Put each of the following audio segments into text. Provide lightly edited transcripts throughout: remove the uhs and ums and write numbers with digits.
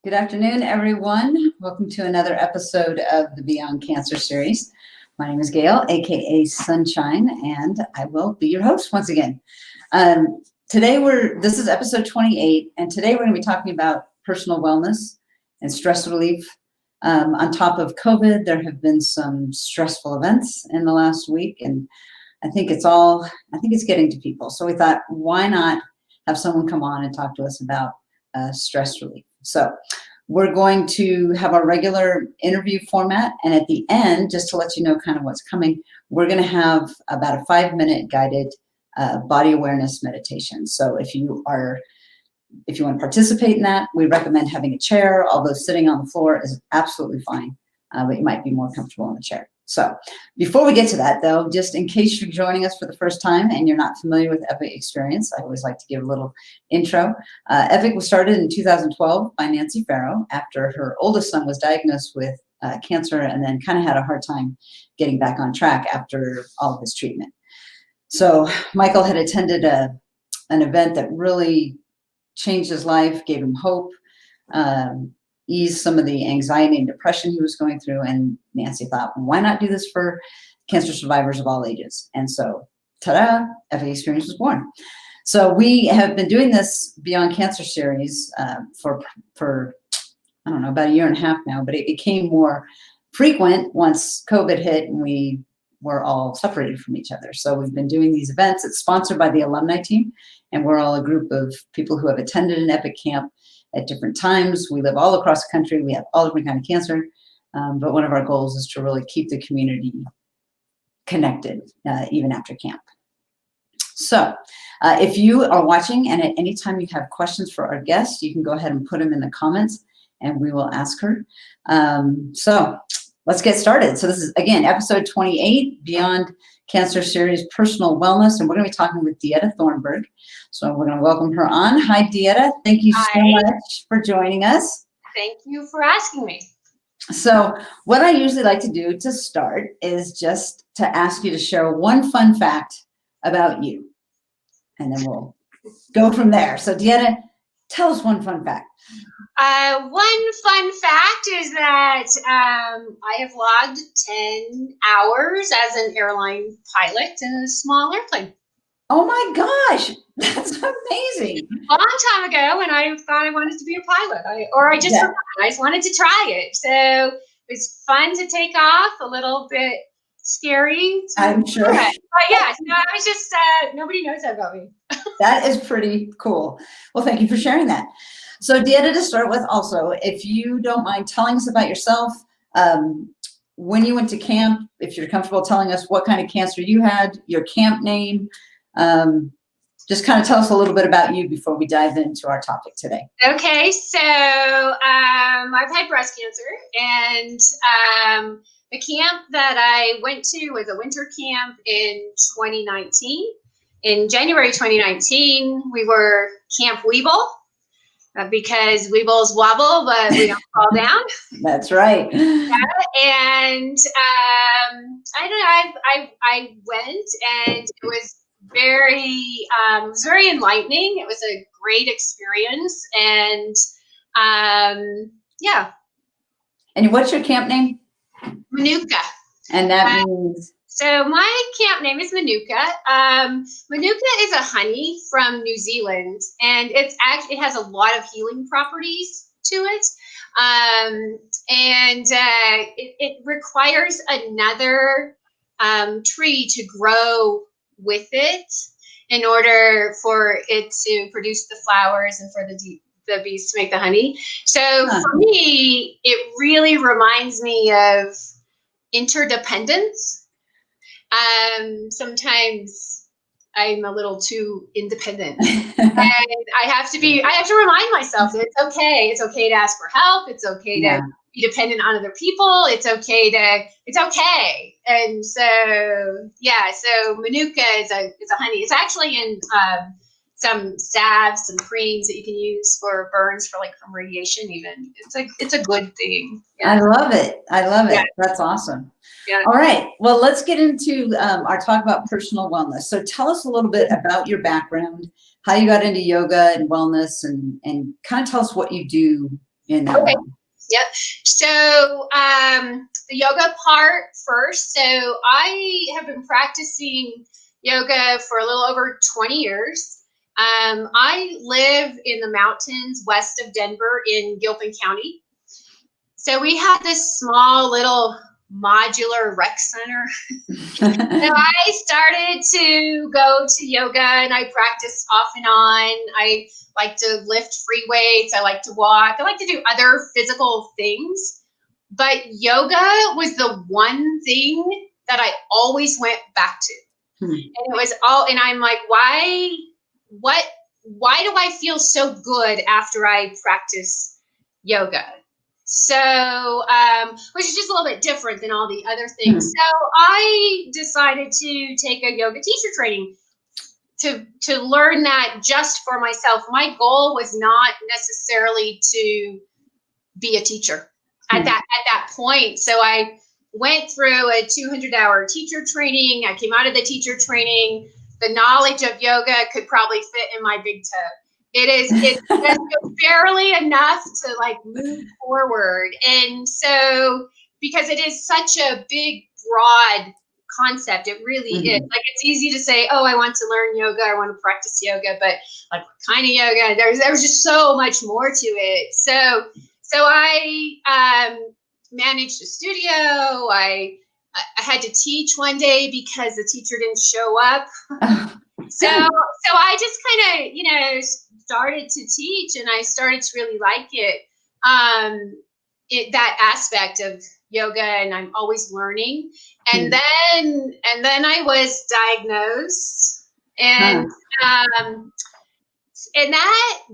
Good afternoon, everyone. Welcome to another episode of the Beyond Cancer series. My name is Gail, aka Sunshine, and I will be your host once again. This is episode 28, and today we're going to be talking about personal wellness and stress relief. On top of COVID, there have been some stressful events in the last week, and I think it's getting to people. So we thought, why not have someone come on and talk to us about stress relief? So we're going to have our regular interview format. And at the end, just to let you know kind of what's coming, we're going to have about a 5-minute guided body awareness meditation. So if you want to participate in that, we recommend having a chair, although sitting on the floor is absolutely fine, but you might be more comfortable in the chair. So before we get to that, though, just in case you're joining us for the first time and you're not familiar with Epic Experience, I always like to give a little intro. Epic was started in 2012 by Nancy Farrow after her oldest son was diagnosed with cancer and then kind of had a hard time getting back on track after all of his treatment. So Michael had attended an event that really changed his life, gave him hope, ease some of the anxiety and depression he was going through. And Nancy thought, why not do this for cancer survivors of all ages? And so, ta-da, Epic Experience was born. So we have been doing this Beyond Cancer series for I don't know, about a year and a half now, but it became more frequent once COVID hit and we were all separated from each other. So we've been doing these events. It's sponsored by the alumni team, and we're all a group of people who have attended an Epic camp at different times. We live all across the country. We have all different kinds of cancer. But one of our goals is to really keep the community connected even after camp. So if you are watching and at any time you have questions for our guest, you can go ahead and put them in the comments and we will ask her. So let's get started. So this is, again, episode 28, Beyond Cancer series, Personal Wellness, and we're going to be talking with DeEtta Thornberg. So we're going to welcome her on. Hi, DeEtta. Thank you so much for joining us. Thank you for asking me. So what I usually like to do to start is just to ask you to share one fun fact about you, and then we'll go from there. So DeEtta, tell us one fun fact. One fun fact is that I have logged 10 hours as an airline pilot in a small airplane. Oh my gosh, that's amazing. A long time ago when I thought I wanted to be a pilot, I just wanted to try it. So it's fun to take off, a little bit scary. I'm sure. But yeah, no, I was just, nobody knows that about me. That is pretty cool. Well, thank you for sharing that. So DeEtta, to start with also, if you don't mind telling us about yourself, when you went to camp, if you're comfortable telling us what kind of cancer you had, your camp name, just kind of tell us a little bit about you before we dive into our topic today. Okay, so I've had breast cancer, and the camp that I went to was a winter camp in 2019. In January 2019, we were Camp Weeble. Because weebles wobble, but we don't fall down. That's right. And I don't know. I went, and it was very enlightening. It was a great experience, and yeah. And what's your camp name? Manuka. And that means. So my camp name is Manuka. Manuka is a honey from New Zealand, and it has a lot of healing properties to it. It requires another tree to grow with it in order for it to produce the flowers and for the bees to make the honey. So for me, it really reminds me of interdependence. Sometimes I'm a little too independent and I have to remind myself that it's okay to ask for help. It's okay to be dependent on other people. It's okay. And so, yeah, so Manuka is a honey. It's actually in, some salves, some creams that you can use for burns, from radiation even. It's a good thing. Yeah. I love it. Yeah. That's awesome. Yeah. All right. Well, let's get into our talk about personal wellness. So tell us a little bit about your background, how you got into yoga and wellness, and kind of tell us what you do in that Okay. realm. Yep. So the yoga part first. So I have been practicing yoga for a little over 20 years. I live in the mountains west of Denver in Gilpin County. So we have this small little modular rec center. So I started to go to yoga and I practice off and on. I like to lift free weights. I like to walk. I like to do other physical things. But yoga was the one thing that I always went back to. And it was all, and I'm like, why do I feel so good after I practice yoga? So, which is just a little bit different than all the other things. So I decided to take a yoga teacher training to learn that just for myself. My goal was not necessarily to be a teacher at that point. So I went through a 200-hour teacher training. I came out of the teacher training. The knowledge of yoga could probably fit in my big toe. It's just barely enough to like move forward. And so, because it is such a big, broad concept, it really is. Like, it's easy to say, oh, I want to learn yoga, I want to practice yoga, but like, what kind of yoga? There's just so much more to it. So I managed a studio. I had to teach one day because the teacher didn't show up. So I just kind of, started to teach, and I started to really like it. That aspect of yoga, and I'm always learning. And then I was diagnosed, and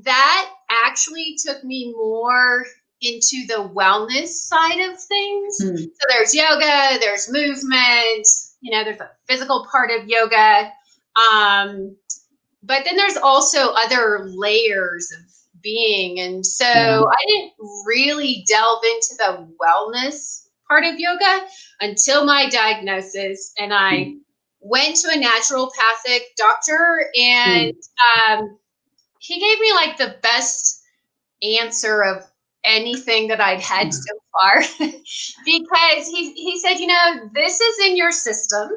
that actually took me more into the wellness side of things. So there's yoga, there's movement, there's a physical part of yoga. But then there's also other layers of being. And so I didn't really delve into the wellness part of yoga until my diagnosis. And I went to a naturopathic doctor, and he gave me like the best answer of anything that I'd had so far, because he said, this is in your system.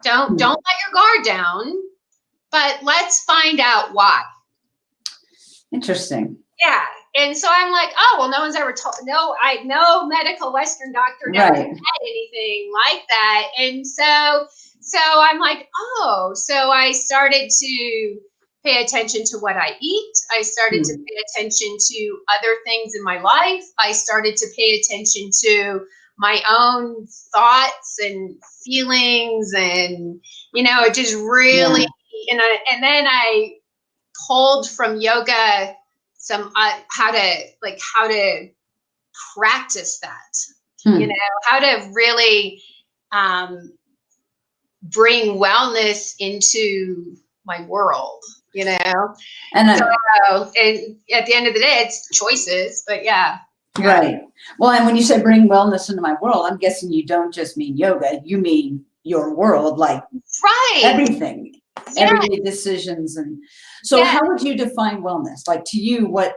Don't let your guard down, but let's find out why. Interesting. Yeah. And so I'm like, oh, well, no one's ever told, no medical Western doctor never said anything like that. And so I'm like, oh, so I started to pay attention to what I eat. I started to pay attention to other things in my life. I started to pay attention to my own thoughts and feelings, and, it just really, and then I pulled from yoga some, how to practice that, how to really, bring wellness into my world, and at the end of the day, it's choices, but yeah. Right. Well, and when you say bring wellness into my world, I'm guessing you don't just mean yoga, you mean your world, like everything, everyday decisions. And so how would you define wellness? Like, to you, what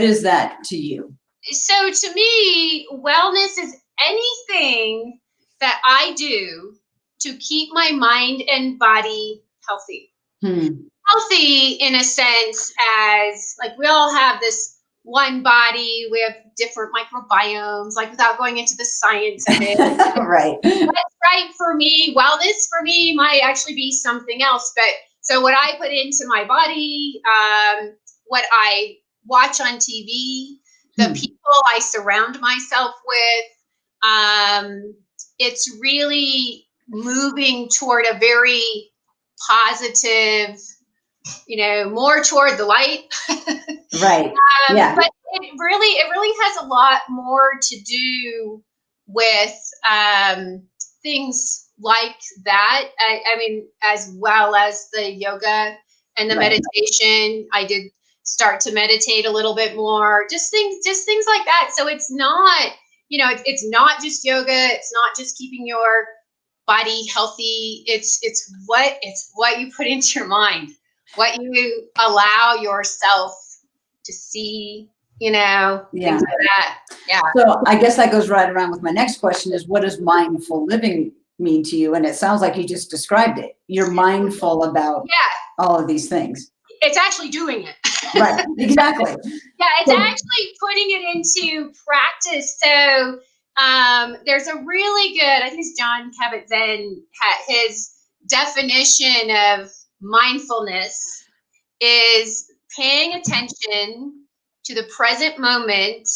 is that to you? So to me, wellness is anything that I do to keep my mind and body healthy. Healthy in a sense as, like, we all have this one body, we have different microbiomes, like, without going into the science of it. Right. What's right for me, wellness for me might actually be something else. But so what I put into my body, what I watch on TV, the people I surround myself with, it's really moving toward a very positive, more toward the light. Right. But it really has a lot more to do with things like that. I mean, as well as the yoga and the meditation. I did start to meditate a little bit more, just things like that. So it's not, it's not just yoga. It's not just keeping your body healthy. It's what you put into your mind, what you allow yourself to see, Yeah. things like that. Yeah. So I guess that goes right around with my next question is, what does mindful living mean to you? And it sounds like you just described it. You're mindful about all of these things. It's actually doing it. Right. Exactly. Yeah, it's actually putting it into practice. So there's a really good, I think it's John Kabat-Zinn, his definition of mindfulness is paying attention to the present moment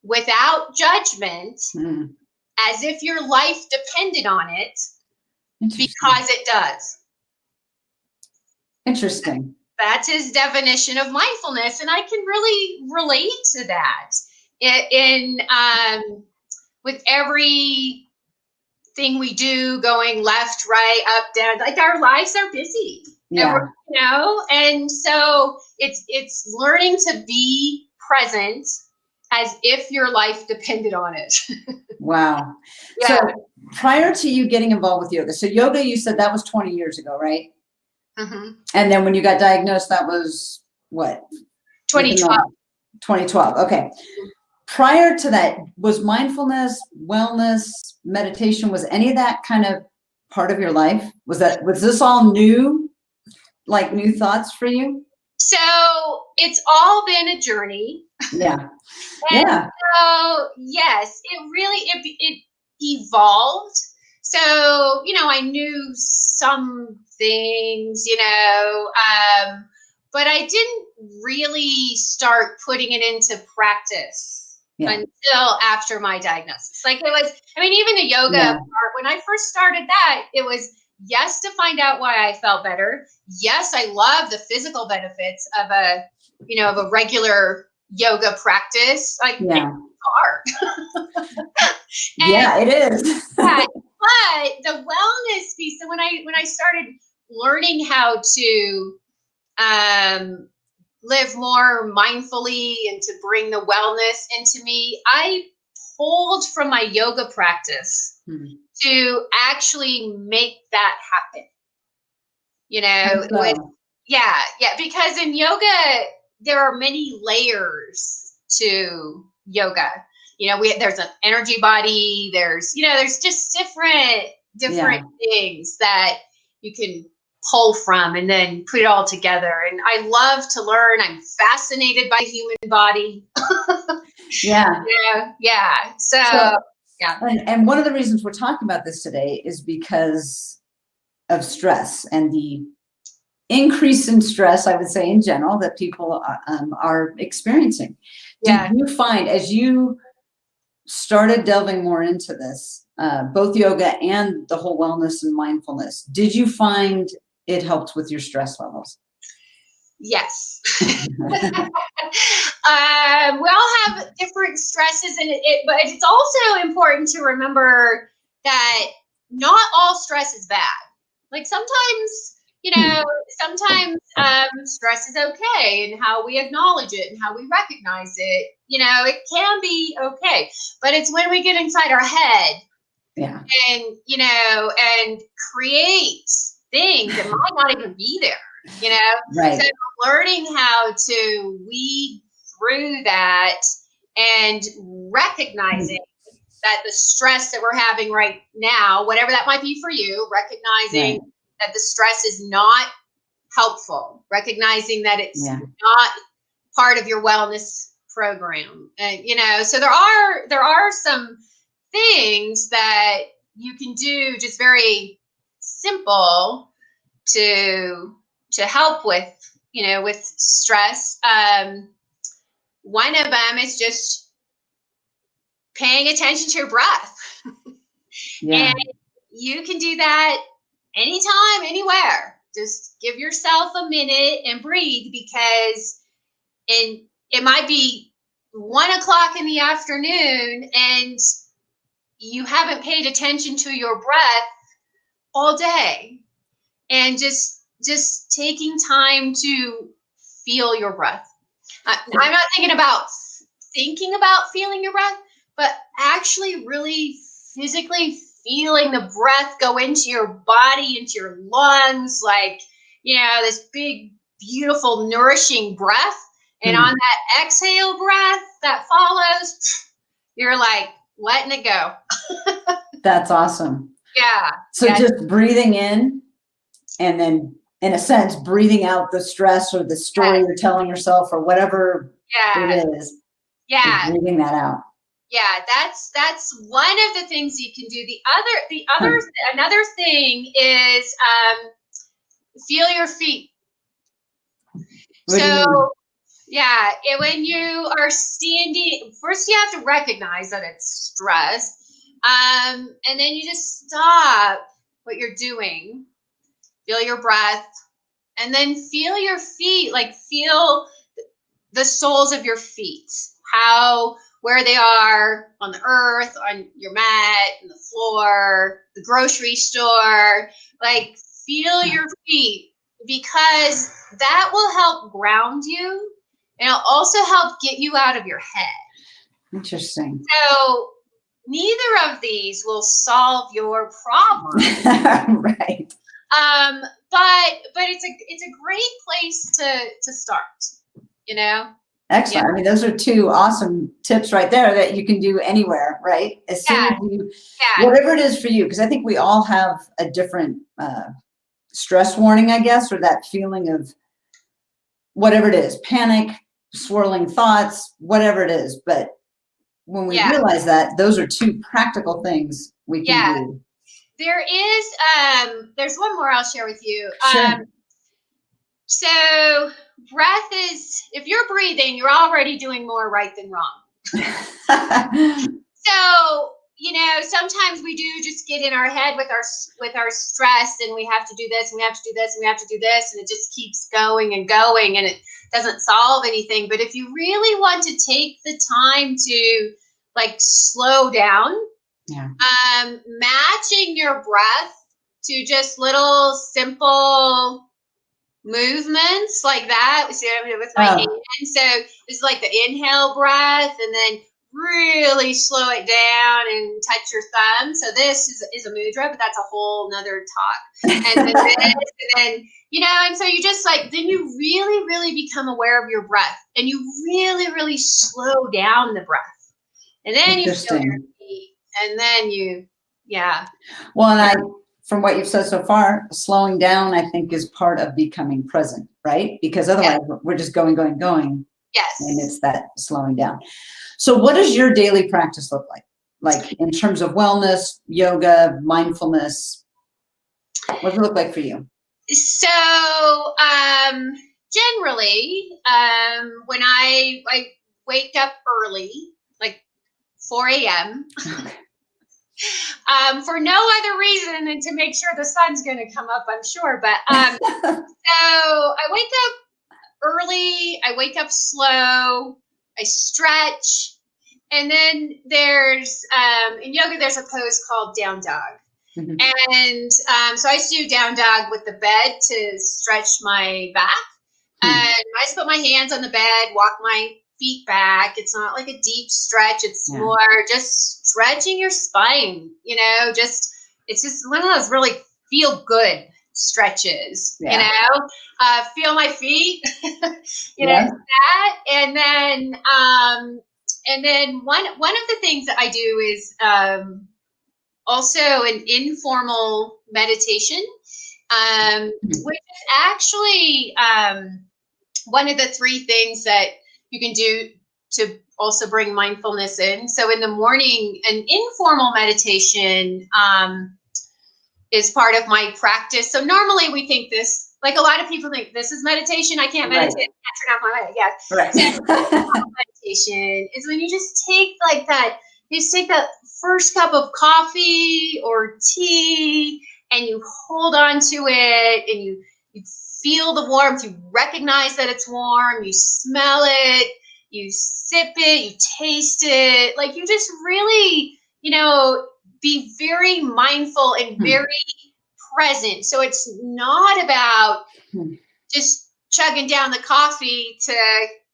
without judgment, as if your life depended on it, because it does. Interesting. That's his definition of mindfulness, and I can really relate to that. With everything we do, going left, right, up, down, like our lives are busy. Yeah. And so it's learning to be present as if your life depended on it. Wow. Yeah. So prior to you getting involved with yoga, so yoga, you said that was 20 years ago, right? Mm-hmm. And then when you got diagnosed, that was what? 2012. 2012. Okay. Prior to that, was mindfulness, wellness, meditation, was any of that kind of part of your life? Was this all new, like new thoughts for you? So it's all been a journey. Yeah. And so, yes, it evolved. So, I knew some things, but I didn't really start putting it into practice until after my diagnosis. Like it was, even the yoga part, when I first started that, it was, yes, to find out why I felt better. Yes, I love the physical benefits of a regular yoga practice. Like it's hard. Yeah, it is. But the wellness piece, so when I started learning how to live more mindfully and to bring the wellness into me, I pulled from my yoga practice to actually make that happen. Because in yoga, there are many layers to yoga. There's an energy body, there's just different things that you can pull from and then put it all together. And I love to learn. I'm fascinated by the human body. And one of the reasons we're talking about this today is because of stress and the increase in stress, I would say in general, that people are experiencing. Did you find, as you started delving more into this, both yoga and the whole wellness and mindfulness, did you find it helped with your stress levels? Yes. We all have different stresses, but it's also important to remember that not all stress is bad. Like sometimes, stress is okay, and how we acknowledge it and how we recognize it, it can be okay. But it's when we get inside our head and create things that might not even be there, Right. So learning how to weed through that and recognizing that the stress that we're having right now, whatever that might be for you, recognizing that the stress is not helpful, recognizing that it's not part of your wellness program. So there are some things that you can do just very simple to help with stress. One of them is just paying attention to your breath. And you can do that anytime, anywhere. Just give yourself a minute and breathe, because it might be 1:00 in the afternoon and you haven't paid attention to your breath all day. And just taking time to feel your breath. I'm not thinking about feeling your breath, but actually really physically feeling the breath go into your body, into your lungs, like, this big, beautiful, nourishing breath. And on that exhale breath that follows, you're like letting it go. That's awesome. Yeah. So just breathing in and then, in a sense, breathing out the stress or the story you're telling yourself or whatever it is. Yeah. Breathing that out. Yeah, that's one of the things you can do. Another thing is feel your feet. So yeah, when you are standing, first you have to recognize that it's stress. And then you just stop what you're doing, feel your breath, and then feel your feet, like feel the soles of your feet, where they are on the earth, on your mat, on the floor, the grocery store, like feel your feet, because that will help ground you and it'll also help get you out of your head. Interesting. So neither of these will solve your problem. Right. But it's a great place to start, you know? Excellent. Yeah. I mean, those are two awesome tips right there that you can do anywhere, right? As soon as you, whatever it is for you, because I think we all have a different stress warning, I guess, or that feeling of whatever it is, panic, swirling thoughts, whatever it is. But when we realize that, those are two practical things we can do. There's one more I'll share with you. Sure. So breath is, if you're breathing, you're already doing more right than wrong. So, sometimes we do just get in our head with our stress, and we have to do this and we have to do this and we have to do this, and it just keeps going and going, and it doesn't solve anything. But if you really want to take the time to like slow down, matching your breath to just little simple movements like that. See what I mean with my hand? So it's like the inhale breath, and then really slow it down and touch your thumb. So this is a mudra, but that's a whole nother talk. And then this, and then, and so you just then you really, really become aware of your breath, and you really, really slow down the breath. And then you feel your feet, and then Well, and from what you've said so far, slowing down, I think, is part of becoming present, right? Because otherwise we're just going. Yes. And it's that slowing down. So what does your daily practice look like? Like in terms of wellness, yoga, mindfulness? What does it look like for you? So generally, when I wake up early, like 4 a.m., for no other reason than to make sure the sun's going to come up, I'm sure. But so I wake up early, I wake up slow, I stretch, and then there's in yoga there's a pose called down dog. Mm-hmm. And so I just do down dog with the bed to stretch my back. And I just put my hands on the bed, walk my feet back. It's not like a deep stretch. It's more just stretching your spine, it's just one of those really feel good stretches, feel my feet, that. And then one of the things that I do is also an informal meditation, which is actually one of the 3 things that you can do to also bring mindfulness in. So in the morning, an informal meditation is part of my practice. So normally we think this, like a lot of people think this is meditation. I can't meditate. I can't turn off my light. Yeah. Right. So meditation is when you just take that first cup of coffee or tea, and you hold on to it, and you feel the warmth. You recognize that it's warm. You smell it. You sip it. You taste it. Like you just really, be very mindful and very present. So it's not about just chugging down the coffee to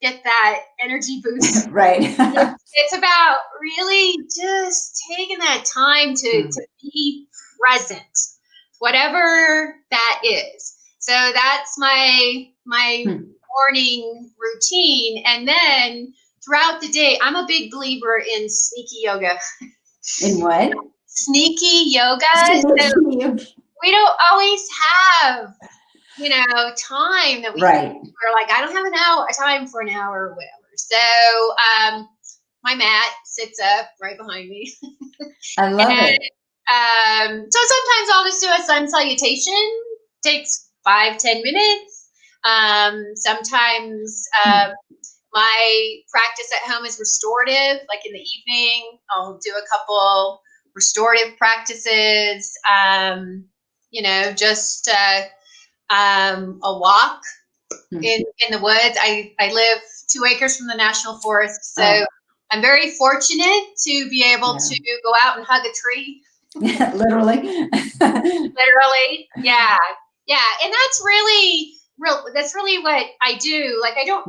get that energy boost. Right. It's about really just taking that time to be present, whatever that is. So that's my morning routine. And then throughout the day, I'm a big believer in sneaky yoga. In what? Sneaky yoga. So we don't always have, time that we're like, I don't have a time for an hour or whatever. So my mat sits up right behind me. I love it. So sometimes I'll just do a sun salutation. Takes 5-10 minutes. Sometimes my practice at home is restorative. Like in the evening, I'll do a couple restorative practices. Just a walk in the woods. I live 2 acres from the national forest, so I'm very fortunate to be able to go out and hug a tree. Literally. Literally. Yeah. And that's really what I do. Like, I don't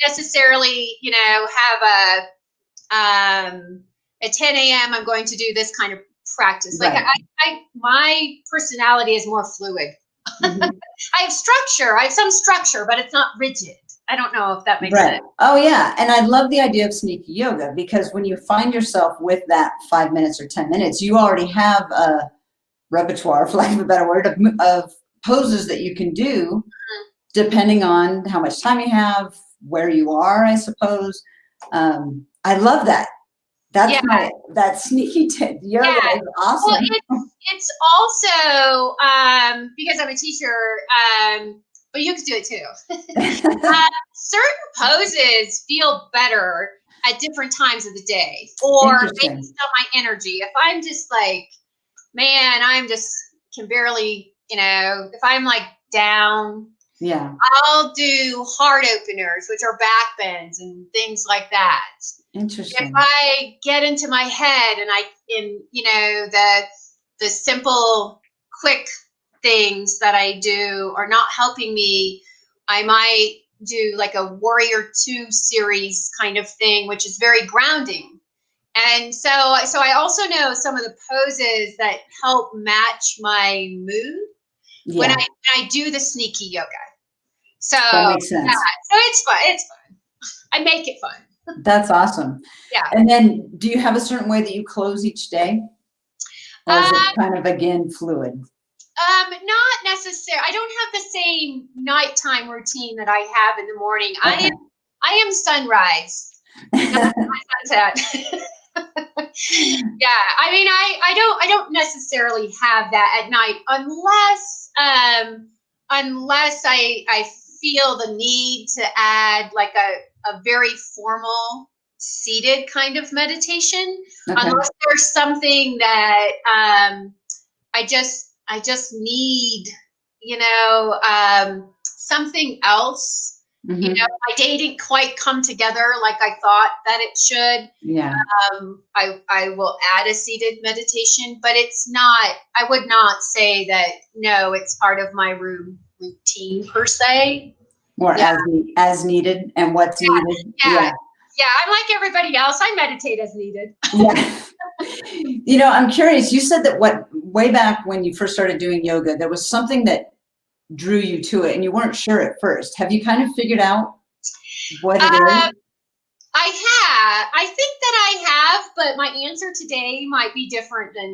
necessarily, have at 10 a.m. I'm going to do this kind of practice. Like my personality is more fluid. Mm-hmm. I have some structure, but it's not rigid. I don't know if that makes sense. Oh yeah. And I love the idea of sneaky yoga, because when you find yourself with that 5 minutes or 10 minutes, you already have a repertoire, for lack of a better word, of poses that you can do depending on how much time you have, where you are, I suppose. I love that. That's that sneaky yoga is awesome. Well, it's also because I'm a teacher, but you could do it too. Certain poses feel better at different times of the day, or based on my energy. If I'm just like, man, can barely, if I'm like down, I'll do heart openers, which are back bends and things like that. Interesting. If I get into my head and the simple, quick things that I do are not helping me, I might do like a Warrior 2 series kind of thing, which is very grounding. And so I also know some of the poses that help match my mood when I do the sneaky yoga. So that makes sense. So it's fun. It's fun. I make it fun. That's awesome. Yeah. And then do you have a certain way that you close each day? Or is it kind of, again, fluid? Not necessarily. I don't have the same nighttime routine that I have in the morning. Okay. I am sunrise, not sunset. I mean, I don't necessarily have that at night unless I feel the need to add like a very formal seated kind of meditation. Okay. Unless there's something that I just need, something else. Mm-hmm. My day didn't quite come together like I thought that it should. Yeah. I will add a seated meditation, but it's not, I would not say that, no, it's part of my routine per se. Or as needed and what's needed. Yeah. Yeah, I'm like everybody else. I meditate as needed. Yeah. I'm curious. You said that way back when you first started doing yoga, there was something that drew you to it and you weren't sure at first. Have you kind of figured out what it is? I think that I have, but my answer today might be different than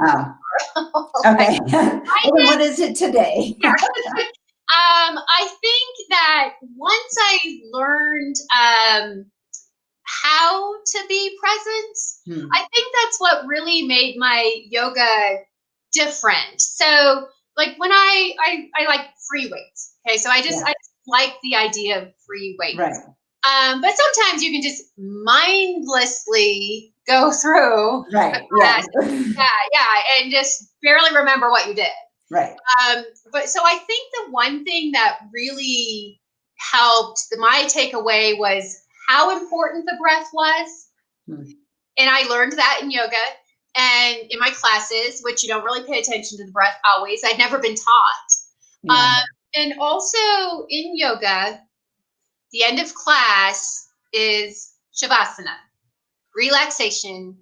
okay. What is it today? I think that once I learned how to be present, I think that's what really made my yoga different. So like when I like free weights. Okay. So I just like the idea of free weights. Right. But sometimes you can just mindlessly go through and just barely remember what you did. Right. But so I think the one thing that really helped, my takeaway was how important the breath was. And I learned that in yoga and in my classes, which you don't really pay attention to the breath always. I'd never been taught. And also in yoga, the end of class is Shavasana, relaxation.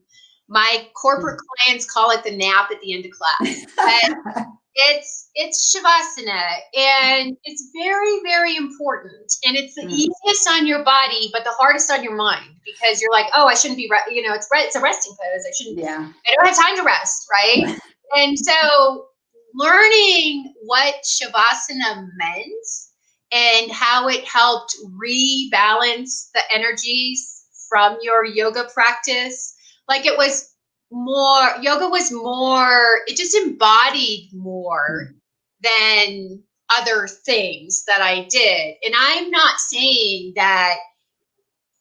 My corporate clients call it the nap at the end of class. It's Shavasana, and it's very, very important. And it's the easiest on your body, but the hardest on your mind, because you're like, oh, I shouldn't be, it's a resting pose. I don't have time to rest, right? And so learning what Shavasana meant and how it helped rebalance the energies from your yoga practice, like yoga was more, it just embodied more than other things that I did. And I'm not saying that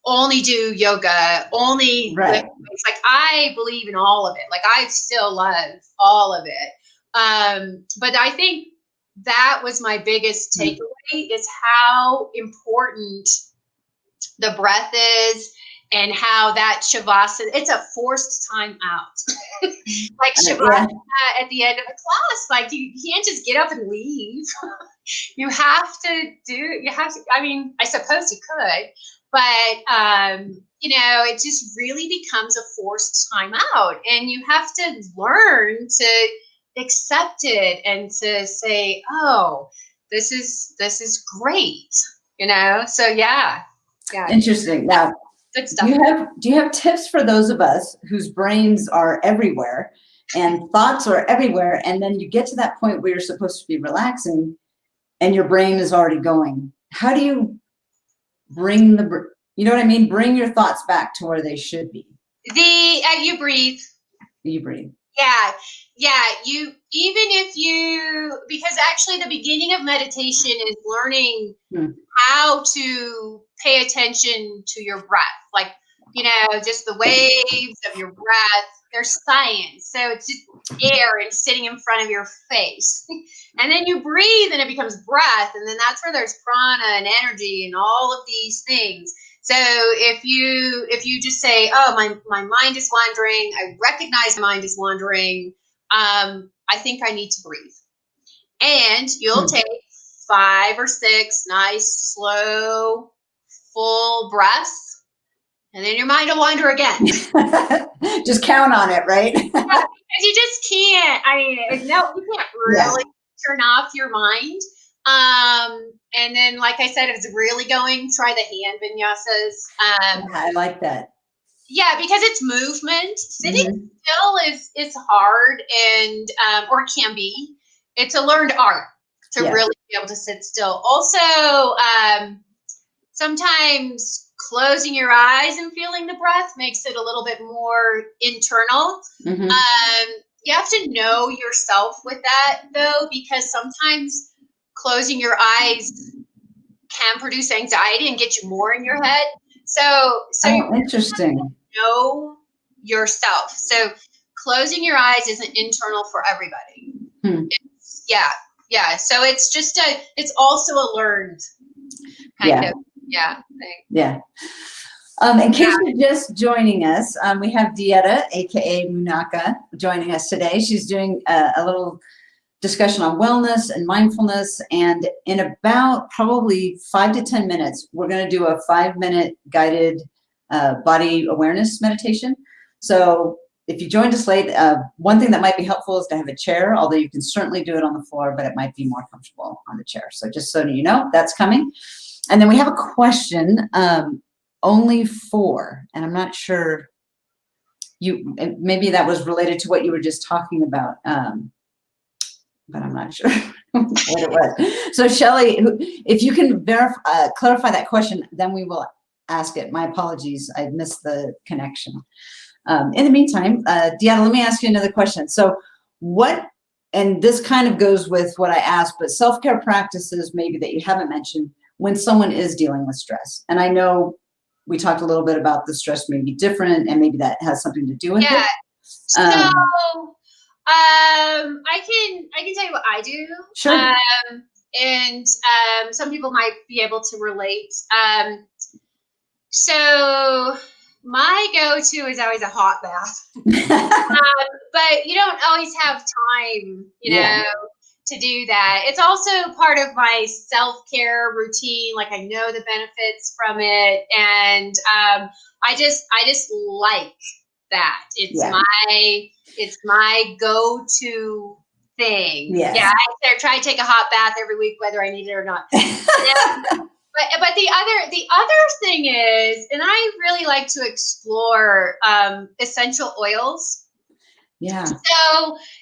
only do yoga, only lift weights. Like, I believe in all of it. Like, I still love all of it. But I think that was my biggest takeaway, is how important the breath is, and how that Shavasana, it's a forced time out. Like Shavasana at the end of a class, like you can't just get up and leave. You have to, I mean, I suppose you could, but, it just really becomes a forced time out, and you have to learn to accept it and to say, oh, this is great, so yeah. Interesting. Now, good stuff. Do you have tips for those of us whose brains are everywhere and thoughts are everywhere, and then you get to that point where you're supposed to be relaxing and your brain is already going? How do you bring bring your thoughts back to where they should be? You breathe. You breathe. Yeah. Because actually the beginning of meditation is learning how to pay attention to your breath. Like, just the waves of your breath. There's science. So it's just air and sitting in front of your face. And then you breathe and it becomes breath. And then that's where there's prana and energy and all of these things. So if you just say, oh, my mind is wandering, I recognize my mind is wandering, I think I need to breathe. And you'll take 5 or 6 nice, slow, full breaths, and then your mind will wander again. Just count on it, right? Because you just can't. I mean, you can't really turn off your mind. And then, like I said, if it's really going, try the hand vinyasas. I like that. Yeah, because it's movement. Sitting still is hard, and or it can be. It's a learned art to really be able to sit still. Also, sometimes closing your eyes and feeling the breath makes it a little bit more internal. You have to know yourself with that, though, because sometimes closing your eyes can produce anxiety and get you more in your head. So interesting. Know yourself. So closing your eyes isn't internal for everybody. So it's just it's also a learned kind of thing. Yeah. In case you're just joining us, we have DeEtta, aka Manuka, joining us today. She's doing a little discussion on wellness and mindfulness, and in about probably 5 to 10 minutes, we're going to do a 5-minute guided body awareness meditation. So if you joined us late, one thing that might be helpful is to have a chair, although you can certainly do it on the floor, but it might be more comfortable on the chair. So just so you know, that's coming. And then we have a question, only 4, and I'm not sure, maybe that was related to what you were just talking about, but I'm not sure what it was. So Shelley, if you can clarify that question, then we will ask it. My apologies, I missed the connection. In the meantime, DeEtta, let me ask you another question. So and this kind of goes with what I asked, but self-care practices maybe that you haven't mentioned when someone is dealing with stress. And I know we talked a little bit about the stress may be different, and maybe that has something to do with it. So I can tell you what I do. Sure. And some people might be able to relate. So my go-to is always a hot bath. But you don't always have time, to do that. It's also part of my self-care routine. Like, I know the benefits from it, and I just like that. It's my go-to thing. Yes. Yeah, I try to take a hot bath every week, whether I need it or not. But the other thing is, and I really like to explore essential oils. Yeah.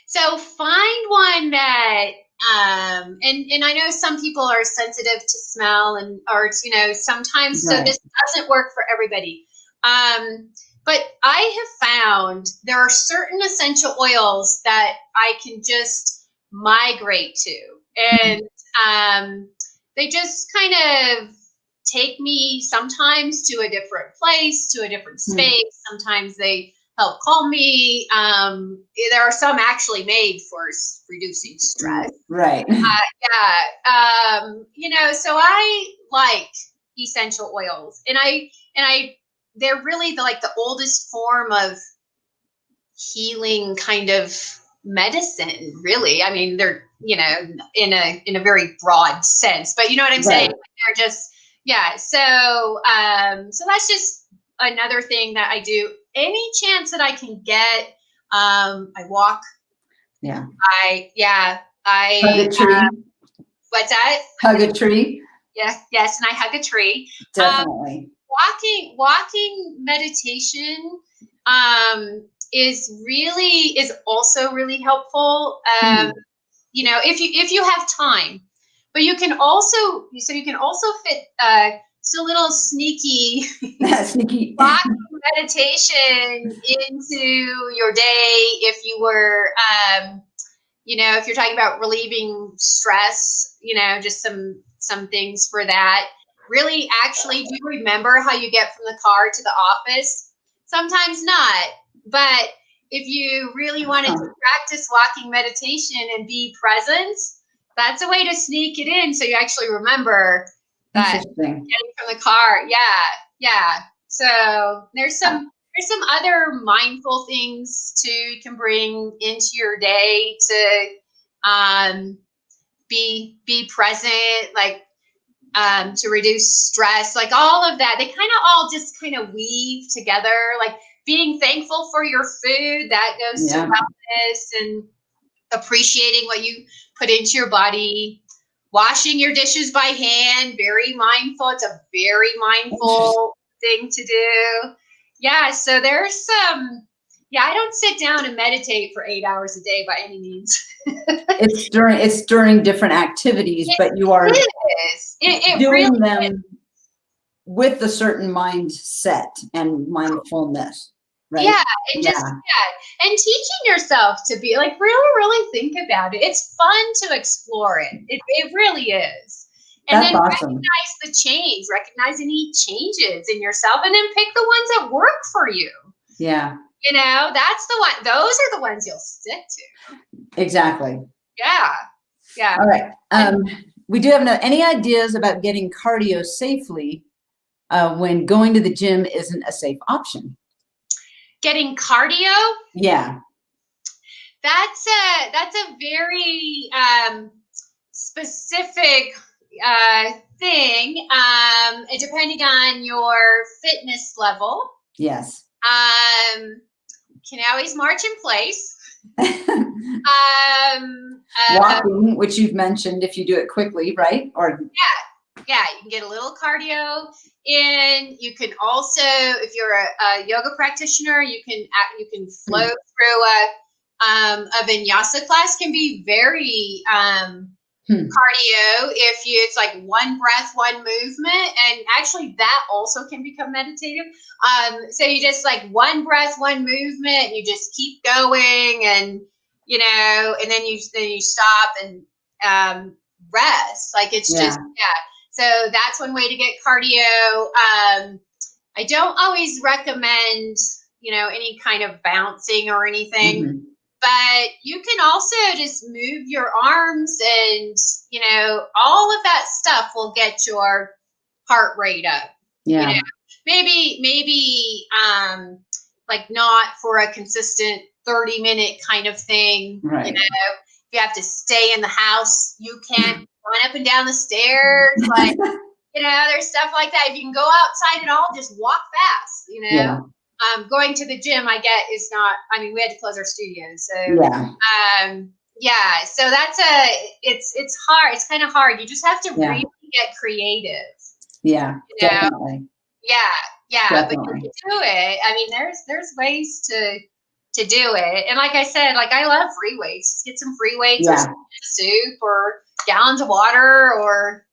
So find one that and I know some people are sensitive to smell or sometimes Right. so this doesn't work for everybody. But I have found there are certain essential oils that I can just migrate to, and they just kind of take me sometimes to a different place, to a different space. Sometimes they help calm me. There are some actually made for reducing stress. Right. So I like essential oils, and they're really the oldest form of healing kind of medicine, really. I mean, they're, in a very broad sense, but you know what I'm saying? They're just, So that's just another thing that I do. Any chance that I can get, I walk. Yeah. Hug a tree. What's that? Hug a tree. Yeah. Yes. And I hug a tree. Definitely. Walking meditation, is also really helpful. If you have time, but you can also fit just a little sneaky walking meditation into your day. If you were, if you're talking about relieving stress, just some things for that. Really, actually, do you remember how you get from the car to the office? Sometimes not, but if you really wanted to practice walking meditation and be present, that's a way to sneak it in so you actually remember that getting from the car. Yeah. So there's some other mindful things too you can bring into your day to be present, to reduce stress, all of that. They all just weave together, being thankful for your food, that goes to wellness, and appreciating what you put into your body, washing your dishes by hand, very mindful. It's a very mindful thing to do. Yeah. So there's I don't sit down and meditate for 8 hours a day by any means. It's during different activities, but you are doing them with a certain mindset and mindfulness, right? Yeah, and and teaching yourself to be really, really think about it. It's fun to explore it. It really is. And That's then awesome. recognize the change, recognize any changes in yourself, and then pick the ones that work for you. Yeah. That's the one. Those are the ones you'll stick to. Exactly. Yeah. All right. We do have any ideas about getting cardio safely when going to the gym isn't a safe option? Getting cardio? Yeah. That's a very specific thing, depending on your fitness level. Yes. Can always march in place. Walking, which you've mentioned, if you do it quickly, right? Or you can get a little cardio in. You can also, if you're a yoga practitioner, you can flow through a vinyasa class. Can be very cardio it's one breath, one movement, and actually that also can become meditative. So you just one breath, one movement, and you just keep going, and and then you stop and rest. It's just so that's one way to get cardio. I don't always recommend any kind of bouncing or anything. But you can also just move your arms, and all of that stuff will get your heart rate up. Yeah. Maybe not for a consistent 30-minute kind of thing. Right. If you have to stay in the house, you can't run up and down the stairs. There's stuff like that. If you can go outside at all, just walk fast. Yeah. Going to the gym, I get, is not. I mean, we had to close our studio, so Yeah. So it's hard. It's kind of hard. You just have to really get creative. Yeah, definitely. Yeah. Yeah. But you Definitely. can do it. I mean, there's ways to do it. And like I said, like I love free weights. Just get some free weights or some soup or gallons of water or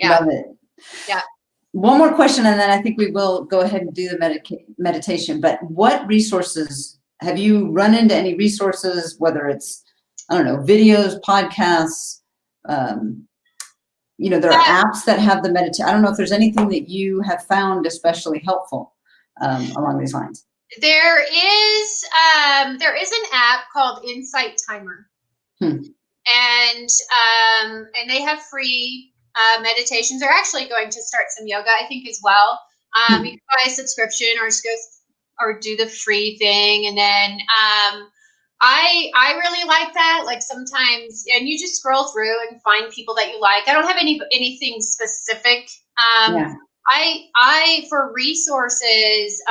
Love it. Yeah. One more question, and then I think we will go ahead and do the meditation. But what resources have you run into? Any resources, whether it's, I don't know, videos, podcasts, you know, there are apps that have the meditation. I don't know if there's anything that you have found especially helpful along these lines. There is an app called Insight Timer, and they have free meditations. They're actually going to start some yoga, I think, as well. You can buy a subscription or just go or do the free thing, and then I really like that. Like sometimes, and you just scroll through and find people that you like. I don't have anything specific. I for resources.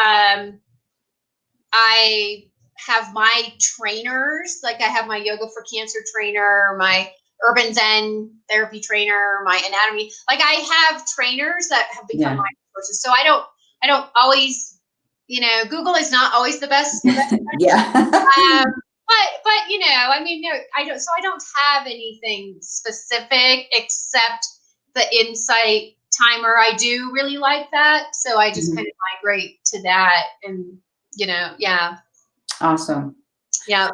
I have my trainers, like I have my Yoga for Cancer trainer, my Urban Zen therapy trainer, my anatomy. Like I have trainers that have become my resources. So I don't always, you know, Google is not always the best. But you know, I mean, no, I don't have anything specific except the Insight Timer. I do really like that. So I just kind of migrate to that and, you know, Awesome. Yeah.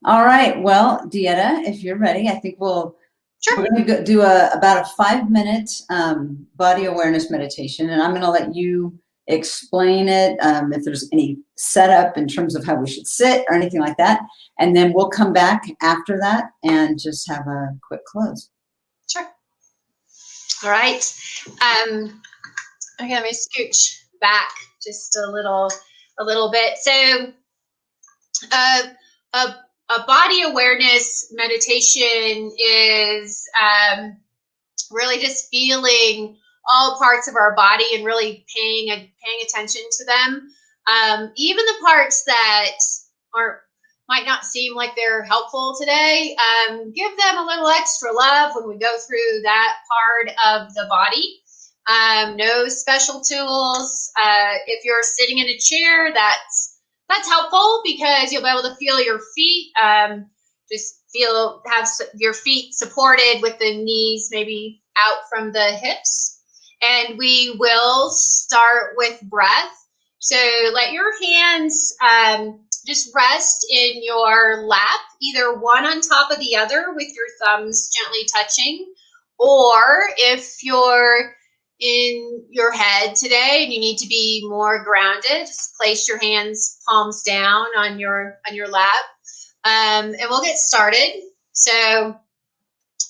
All right. Well, DeEtta, if you're ready, I think we're going to do about a 5-minute body awareness meditation, and I'm going to let you explain it, if there's any setup in terms of how we should sit or anything like that, and then we'll come back after that and just have a quick close. Sure. All right. Okay, let me scooch back just a little bit. So a body awareness meditation is really just feeling all parts of our body and really paying attention to them. Even the parts that might not seem like they're helpful today, give them a little extra love when we go through that part of the body. No special tools. If you're sitting in a chair, that's helpful because you'll be able to feel your feet. Just have your feet supported with the knees maybe out from the hips. And we will start with breath. So let your hands just rest in your lap, either one on top of the other with your thumbs gently touching, or if you're in your head today and you need to be more grounded, just place your hands palms down on your lap, and we'll get started. So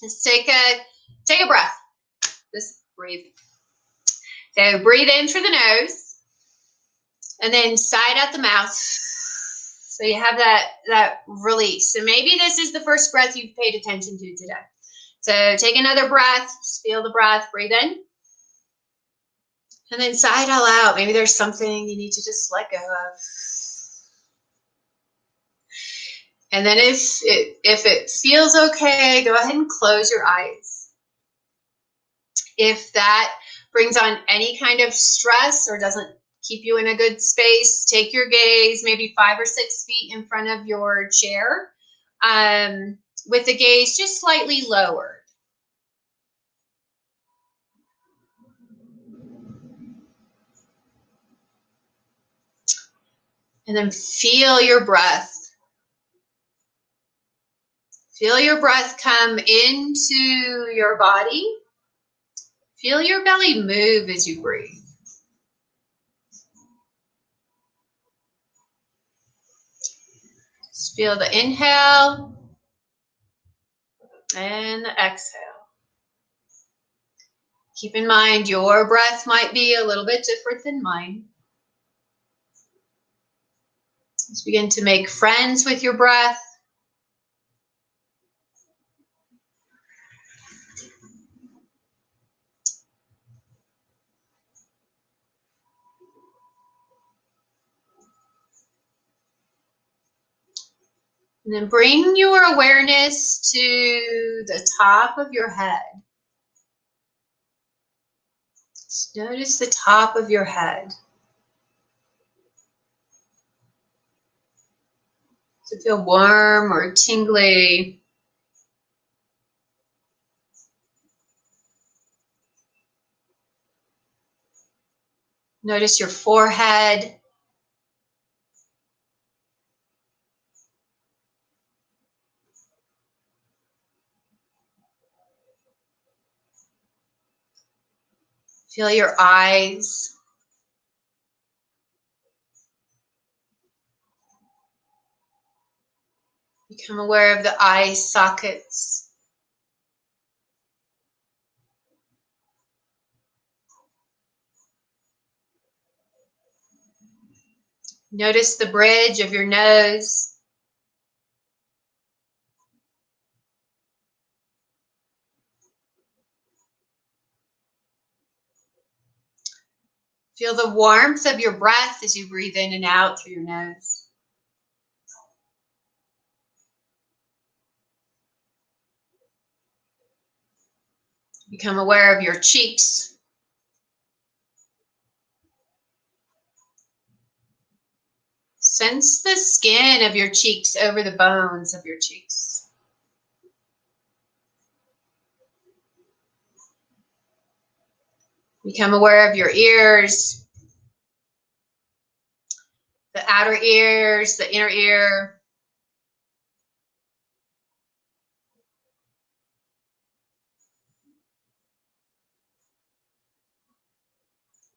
let's take a breath. Just breathe. So breathe in through the nose and then sigh out the mouth. So you have that release. So maybe this is the first breath you've paid attention to today. So take another breath, just feel the breath, breathe in. And then sigh it all out. Maybe there's something you need to just let go of. And then if it feels okay, go ahead and close your eyes. If that brings on any kind of stress or doesn't keep you in a good space, take your gaze maybe 5 or 6 feet in front of your chair, with the gaze just slightly lowered. And then feel your breath. Feel your breath come into your body. Feel your belly move as you breathe. Just feel the inhale and the exhale. Keep in mind your breath might be a little bit different than mine. Let's begin to make friends with your breath. And then bring your awareness to the top of your head. Just notice the top of your head. Does it feel warm or tingly? Notice your forehead. Feel your eyes. Become aware of the eye sockets. Notice the bridge of your nose. Feel the warmth of your breath as you breathe in and out through your nose. Become aware of your cheeks. Sense the skin of your cheeks over the bones of your cheeks. Become aware of your ears, the outer ears, the inner ear.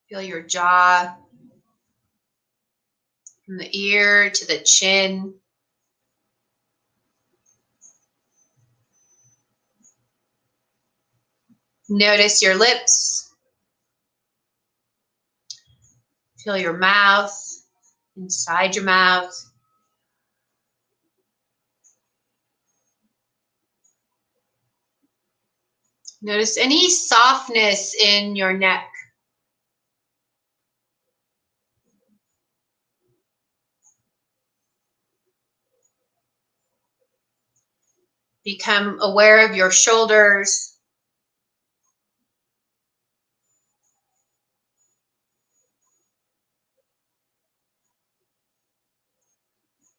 Feel your jaw, from the ear to the chin. Notice your lips. Feel your mouth, inside your mouth. Notice any softness in your neck. Become aware of your shoulders.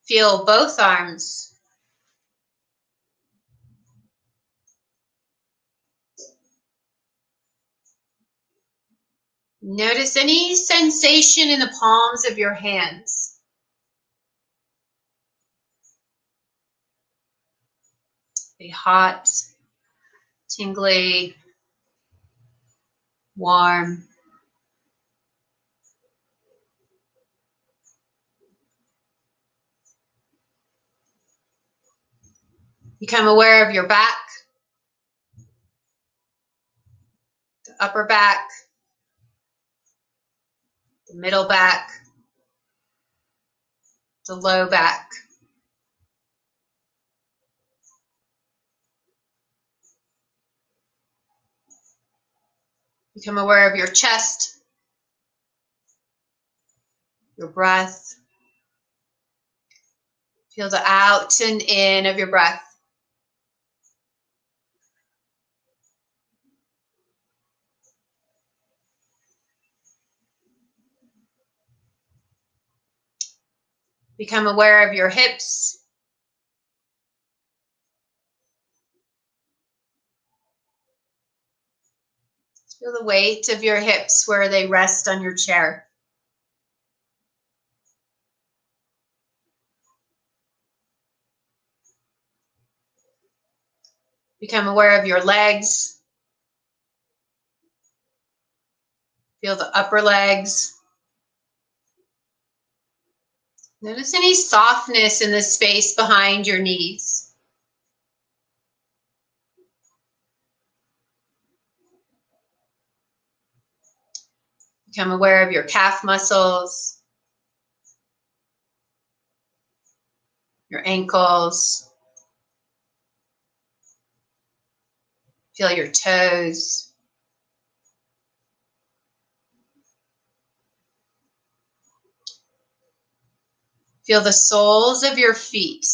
Feel both arms. Notice any sensation in the palms of your hands. Be hot, tingly, warm. Become aware of your back, the upper back, the middle back, the low back. Become aware of your chest, your breath. Feel the out and in of your breath. Become aware of your hips. Feel the weight of your hips where they rest on your chair. Become aware of your legs. Feel the upper legs. Notice any softness in the space behind your knees. Become aware of your calf muscles, your ankles. Feel your toes. Feel the soles of your feet.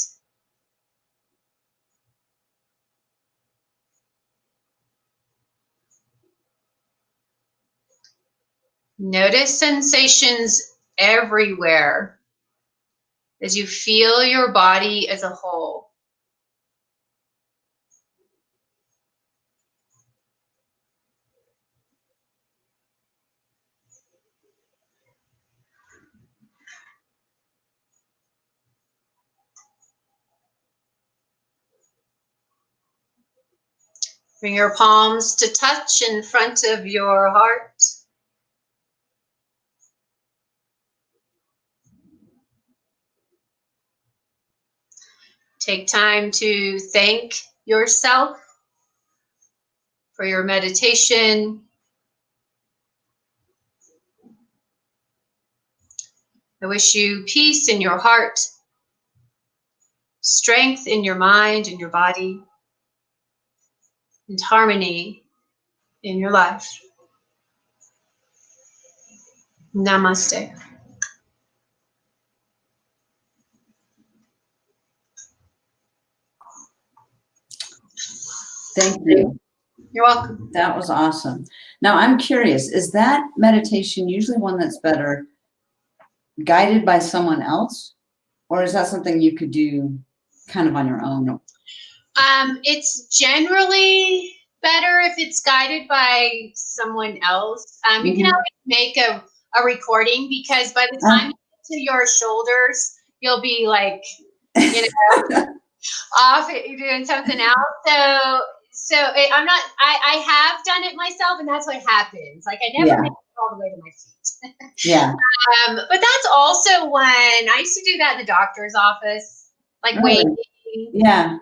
Notice sensations everywhere as you feel your body as a whole. Bring your palms to touch in front of your heart. Take time to thank yourself for your meditation. I wish you peace in your heart, strength in your mind and your body, and harmony in your life. Namaste. Thank you. You're welcome. That was awesome. Now I'm curious, is that meditation usually one that's better guided by someone else, or is that something you could do kind of on your own? It's generally better if it's guided by someone else. You can always make a recording, because by the time you get to your shoulders, you'll be like, off doing something else. I have done it myself, and that's what happens. Like, I never make it all the way to my feet. Yeah. But that's also when I used to do that in the doctor's office, like waiting. Yeah.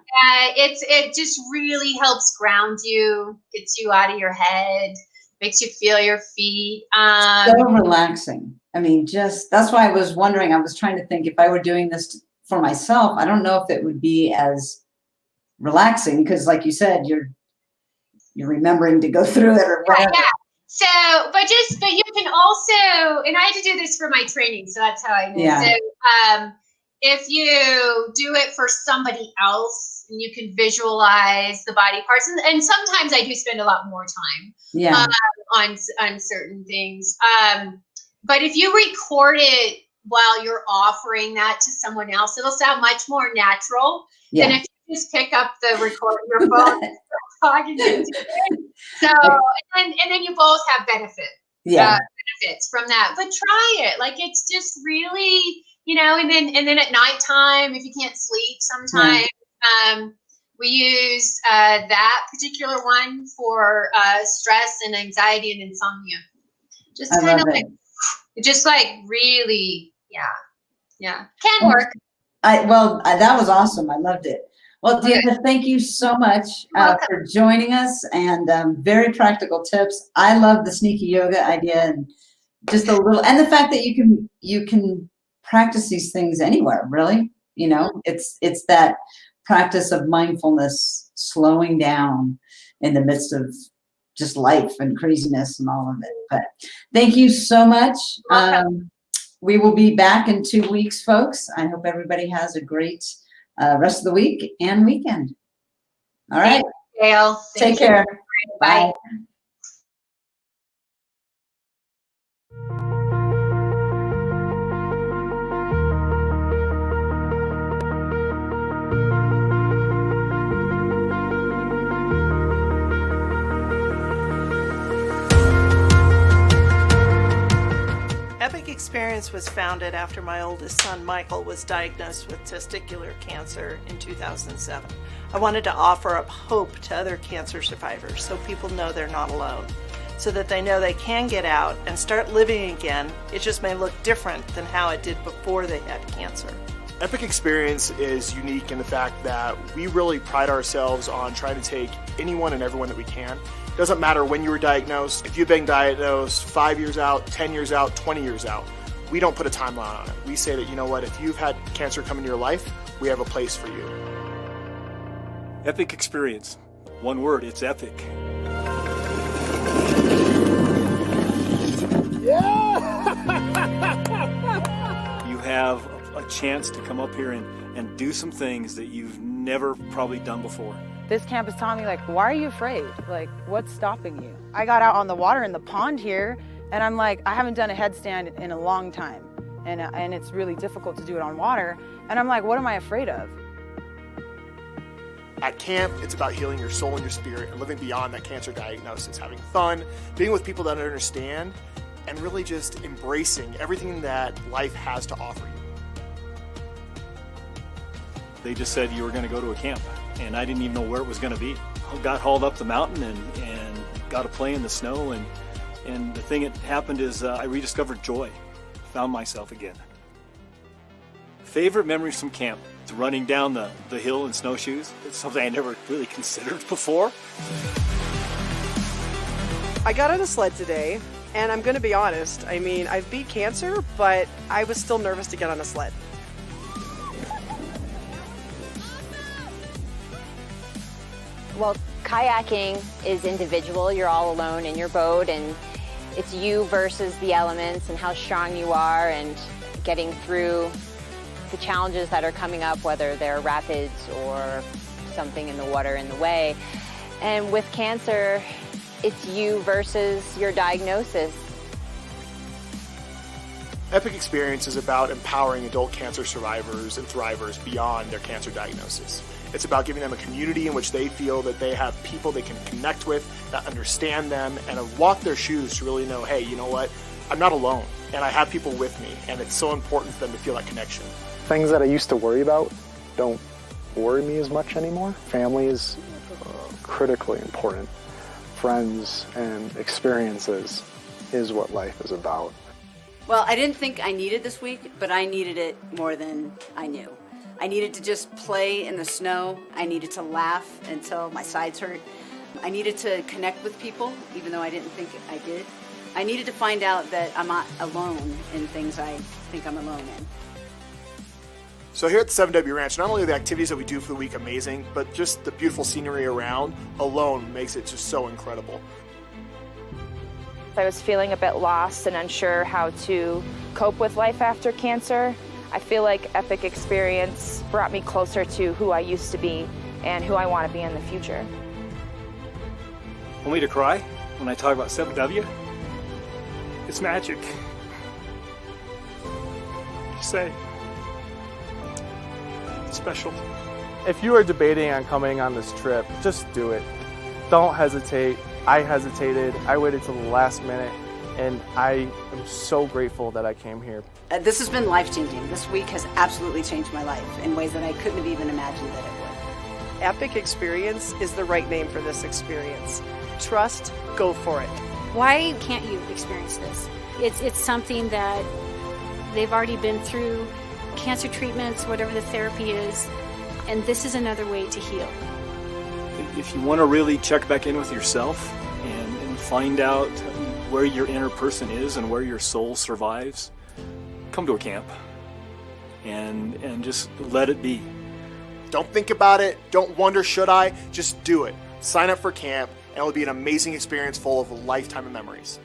It just really helps ground you, gets you out of your head, makes you feel your feet. So relaxing. I mean, that's why I was wondering, I was trying to think if I were doing this for myself, I don't know if it would be as relaxing, because like you said, you're remembering to go through it or whatever. Yeah. So, but you can also, and I had to do this for my training, so that's how I know. Yeah. So, if you do it for somebody else, and you can visualize the body parts, and sometimes I do spend a lot more time on certain things. But if you record it while you're offering that to someone else, it'll sound much more natural than if you just pick up the record your phone and start talking into it. So, and then you both have benefits from that. But try it. Like, it's just really, and then at nighttime, if you can't sleep sometimes, we use that particular one for stress and anxiety and insomnia. Just kind of really, can work. That was awesome. I loved it. Well, DeEtta, thank you so much for joining us, and very practical tips. I love the sneaky yoga idea, and just and the fact that you can practice these things anywhere, really. It's that practice of mindfulness, slowing down in the midst of just life and craziness and all of it. But thank you so much. We will be back in 2 weeks, folks. I hope everybody has a great rest of the week and weekend. All right. Thanks, Gail. Take care. Bye. Epic Experience was founded after my oldest son, Michael, was diagnosed with testicular cancer in 2007. I wanted to offer up hope to other cancer survivors so people know they're not alone, so that they know they can get out and start living again. It just may look different than how it did before they had cancer. Epic Experience is unique in the fact that we really pride ourselves on trying to take anyone and everyone that we can. It doesn't matter when you were diagnosed. If you've been diagnosed 5 years out, 10 years out, 20 years out, we don't put a timeline on it. We say that, if you've had cancer come into your life, we have a place for you. Epic Experience. One word, it's epic. You have a chance to come up here and do some things that you've never probably done before. This campus taught me, why are you afraid? What's stopping you? I got out on the water in the pond here, And I'm like, I haven't done a headstand in a long time. And it's really difficult to do it on water. And I'm like, what am I afraid of? At camp, it's about healing your soul and your spirit and living beyond that cancer diagnosis, having fun, being with people that understand, and really just embracing everything that life has to offer you. They just said you were going to go to a camp, and I didn't even know where it was going to be. I got hauled up the mountain and got to play in the snow, and the thing that happened is I rediscovered joy, found myself again. Favorite memories from camp? It's running down the hill in snowshoes. It's something I never really considered before. I got on a sled today, and I'm going to be honest. I mean, I've beat cancer, but I was still nervous to get on a sled. Well, kayaking is individual. You're all alone in your boat, and it's you versus the elements and how strong you are and getting through the challenges that are coming up, whether they're rapids or something in the water in the way. And with cancer, it's you versus your diagnosis. Epic Experience is about empowering adult cancer survivors and thrivers beyond their cancer diagnosis. It's about giving them a community in which they feel that they have people they can connect with, that understand them, and have walked their shoes to really know, hey, you know what? I'm not alone, and I have people with me, and it's so important for them to feel that connection. Things that I used to worry about don't worry me as much anymore. Family is critically important. Friends and experiences is what life is about. Well, I didn't think I needed this week, but I needed it more than I knew. I needed to just play in the snow. I needed to laugh until my sides hurt. I needed to connect with people, even though I didn't think I did. I needed to find out that I'm not alone in things I think I'm alone in. So here at the 7W Ranch, not only are the activities that we do for the week amazing, but just the beautiful scenery around alone makes it just so incredible. I was feeling a bit lost and unsure how to cope with life after cancer. I feel like Epic Experience brought me closer to who I used to be and who I want to be in the future. Want me to cry when I talk about 7W? It's magic. Just say, it's special. If you are debating on coming on this trip, just do it. Don't hesitate. I hesitated. I waited till the last minute, and I am so grateful that I came here. This has been life-changing. This week has absolutely changed my life in ways that I couldn't have even imagined that it would. Epic Experience is the right name for this experience. Trust, go for it. Why can't you experience this? It's something that they've already been through, cancer treatments, whatever the therapy is, and this is another way to heal. If you want to really check back in with yourself and find out where your inner person is and where your soul survives, come to a camp and just let it be. Don't think about it. Don't wonder, should I? Just do it. Sign up for camp, and it will be an amazing experience full of a lifetime of memories.